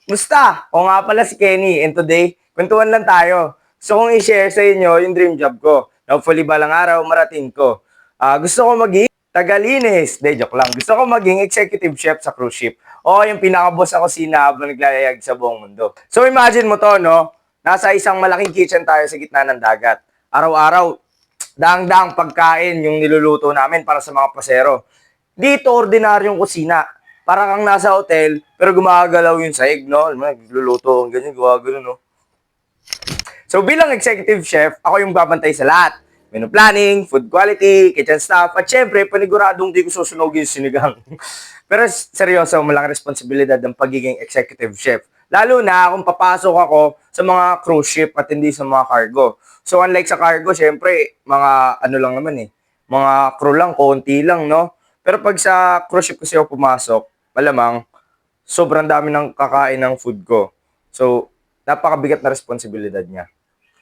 Musta? Ako nga pala si Kenny and today, kwentuhan lang tayo. Gusto kong i-share sa inyo yung dream job ko. Hopefully balang araw marating ko. Gusto ko maging tagalinis. De, joke lang. Gusto ko maging executive chef sa cruise ship. O yung pinaka-boss sa kusina habang naglayayag sa buong mundo. So imagine mo to, no? Nasa isang malaking kitchen tayo sa gitna ng dagat. Araw-araw, daang-daang pagkain yung niluluto namin para sa mga pasero. Dito, ordinaryong kusina. Para kang nasa hotel, pero gumagalaw yung sahig, no? Nagluluto, ganyan, gumagalaw, no? So, bilang executive chef, ako yung babantay sa lahat. Menu planning, food quality, kitchen staff, at syempre, paniguradong di ko susunog yung sinigang. Pero seryoso, malaking responsibilidad ng pagiging executive chef. Lalo na kung papasok ako sa mga cruise ship at hindi sa mga cargo. So, unlike sa cargo, syempre, mga ano lang naman eh, mga crew lang, konti lang, no? Pero pag sa cruise ship kasi ako pumasok, malamang, sobrang dami ng kakain ng food ko. So, napakabigat na responsibilidad niya.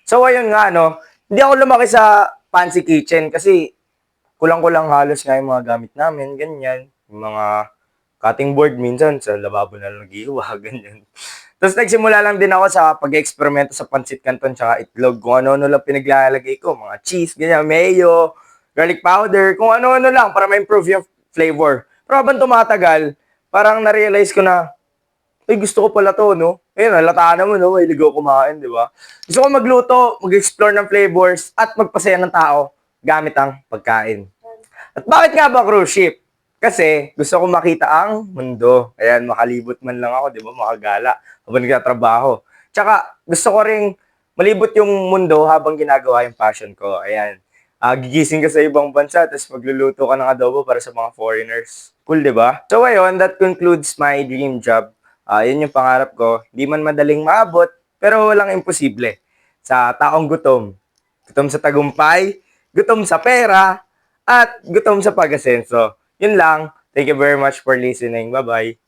So, ayun nga, no? Hindi ako lumaki sa fancy kitchen kasi kulang-kulang halos nga yung mga gamit namin, ganyan. Yung mga cutting board minsan sa lababo na lang nag-iiwa, ganyan. Tapos nagsimula lang din ako sa pag-eksperimento sa pancit canton tsaka itlog. Kung ano-ano lang pinaglalagay ko, mga cheese, ganyan, mayo, garlic powder, kung ano-ano lang para ma-improve yung flavor. Pero habang tumatagal, parang na-realize ko na, ay, gusto ko pala to, no? Ayun, halata naman, no? May ligaw kumain, di ba? Gusto ko magluto, mag-explore ng flavors, at magpasaya ng tao gamit ang pagkain. At bakit nga ba cruise ship? Kasi gusto ko makita ang mundo. Ayan, makalibot man lang ako, di ba? Makagala habang nagtatrabaho. Tsaka, gusto ko ring malibot yung mundo habang ginagawa yung passion ko. Ayan. Gigising ka sa ibang bansa, tapos magluluto ka ng adobo para sa mga foreigners. Cool, di ba? So, ayun, that concludes my dream job. Yun yung pangarap ko. Di man madaling maabot, pero walang imposible. Sa taong gutom. Gutom sa tagumpay, gutom sa pera, at gutom sa pag-asenso. Yun lang. Thank you very much for listening. Bye-bye.